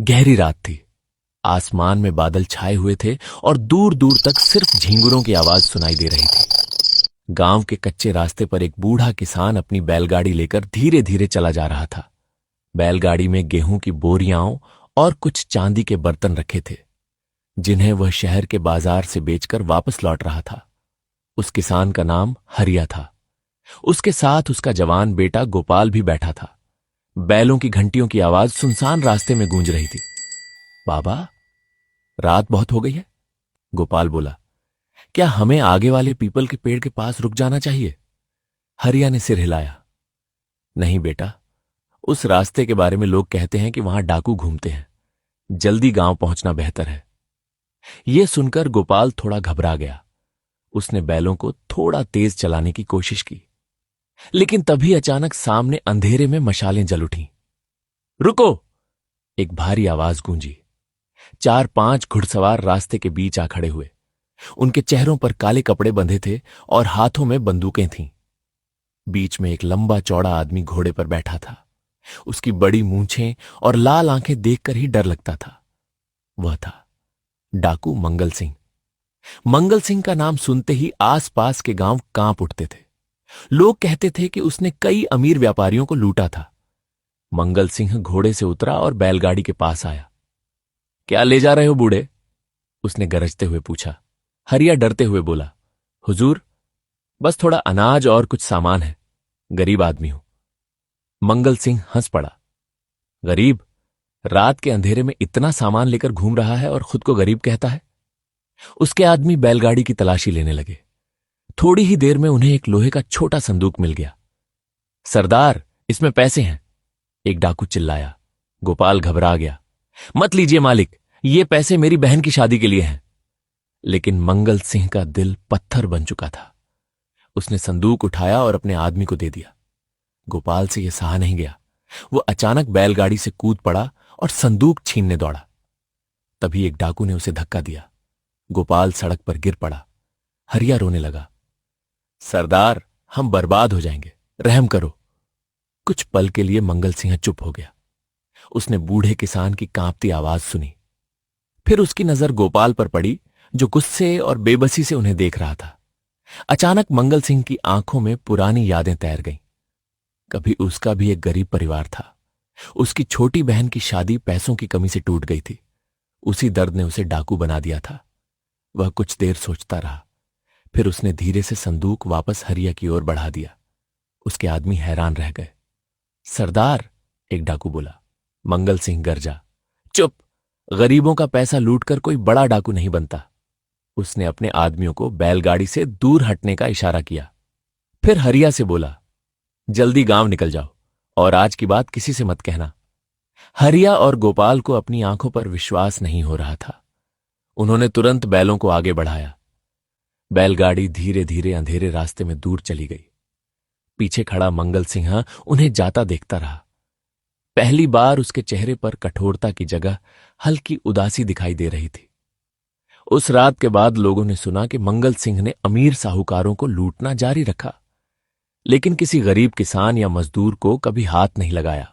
गहरी रात थी। आसमान में बादल छाए हुए थे और दूर दूर तक सिर्फ झींगुरों की आवाज सुनाई दे रही थी। गांव के कच्चे रास्ते पर एक बूढ़ा किसान अपनी बैलगाड़ी लेकर धीरे धीरे चला जा रहा था। बैलगाड़ी में गेहूं की बोरियां और कुछ चांदी के बर्तन रखे थे, जिन्हें वह शहर के बाजार से बेचकर वापस लौट रहा था। उस किसान का नाम हरिया था। उसके साथ उसका जवान बेटा गोपाल भी बैठा था। बैलों की घंटियों की आवाज सुनसान रास्ते में गूंज रही थी। बाबा, रात बहुत हो गई है, गोपाल बोला। क्या हमें आगे वाले पीपल के पेड़ के पास रुक जाना चाहिए? हरिया ने सिर हिलाया। नहीं बेटा, उस रास्ते के बारे में लोग कहते हैं कि वहां डाकू घूमते हैं। जल्दी गांव पहुंचना बेहतर है। यह सुनकर गोपाल थोड़ा घबरा गया। उसने बैलों को थोड़ा तेज चलाने की कोशिश की, लेकिन तभी अचानक सामने अंधेरे में मशालें जल उठीं। रुको! एक भारी आवाज गूंजी। 4-5 घुड़सवार रास्ते के बीच आ खड़े हुए। उनके चेहरों पर काले कपड़े बंधे थे और हाथों में बंदूकें थीं। बीच में एक लंबा चौड़ा आदमी घोड़े पर बैठा था। उसकी बड़ी मूंछें और लाल आंखें देखकर ही डर लगता था। वह था डाकू मंगल सिंह। मंगल सिंह का नाम सुनते ही आसपास के गांव कांप उठते थे। लोग कहते थे कि उसने कई अमीर व्यापारियों को लूटा था। मंगल सिंह घोड़े से उतरा और बैलगाड़ी के पास आया। क्या ले जा रहे हो बूढ़े? उसने गरजते हुए पूछा। हरिया डरते हुए बोला, हुजूर, बस थोड़ा अनाज और कुछ सामान है। गरीब आदमी हूं। मंगल सिंह हंस पड़ा। गरीब? रात के अंधेरे में इतना सामान लेकर घूम रहा है और खुद को गरीब कहता है? उसके आदमी बैलगाड़ी की तलाशी लेने लगे। थोड़ी ही देर में उन्हें एक लोहे का छोटा संदूक मिल गया। सरदार, इसमें पैसे हैं, एक डाकू चिल्लाया। गोपाल घबरा गया। मत लीजिए मालिक, ये पैसे मेरी बहन की शादी के लिए हैं। लेकिन मंगल सिंह का दिल पत्थर बन चुका था। उसने संदूक उठाया और अपने आदमी को दे दिया। गोपाल से यह सहा नहीं गया। वो अचानक बैलगाड़ी से कूद पड़ा और संदूक छीनने दौड़ा। तभी एक डाकू ने उसे धक्का दिया। गोपाल सड़क पर गिर पड़ा। हरिया रोने लगा। सरदार, हम बर्बाद हो जाएंगे, रहम करो। कुछ पल के लिए मंगल सिंह चुप हो गया। उसने बूढ़े किसान की कांपती आवाज सुनी। फिर उसकी नजर गोपाल पर पड़ी, जो गुस्से और बेबसी से उन्हें देख रहा था। अचानक मंगल सिंह की आंखों में पुरानी यादें तैर गईं। कभी उसका भी एक गरीब परिवार था। उसकी छोटी बहन की शादी पैसों की कमी से टूट गई थी। उसी दर्द ने उसे डाकू बना दिया था। वह कुछ देर सोचता रहा। फिर उसने धीरे से संदूक वापस हरिया की ओर बढ़ा दिया। उसके आदमी हैरान रह गए। सरदार, एक डाकू बोला। मंगल सिंह गरजा। चुप! गरीबों का पैसा लूटकर कोई बड़ा डाकू नहीं बनता। उसने अपने आदमियों को बैलगाड़ी से दूर हटने का इशारा किया। फिर हरिया से बोला, जल्दी गांव निकल जाओ और आज की बात किसी से मत कहना। हरिया और गोपाल को अपनी आंखों पर विश्वास नहीं हो रहा था। उन्होंने तुरंत बैलों को आगे बढ़ाया। बैलगाड़ी धीरे धीरे अंधेरे रास्ते में दूर चली गई। पीछे खड़ा मंगल सिंह उन्हें जाता देखता रहा। पहली बार उसके चेहरे पर कठोरता की जगह हल्की उदासी दिखाई दे रही थी। उस रात के बाद लोगों ने सुना कि मंगल सिंह ने अमीर साहूकारों को लूटना जारी रखा, लेकिन किसी गरीब किसान या मजदूर को कभी हाथ नहीं लगाया।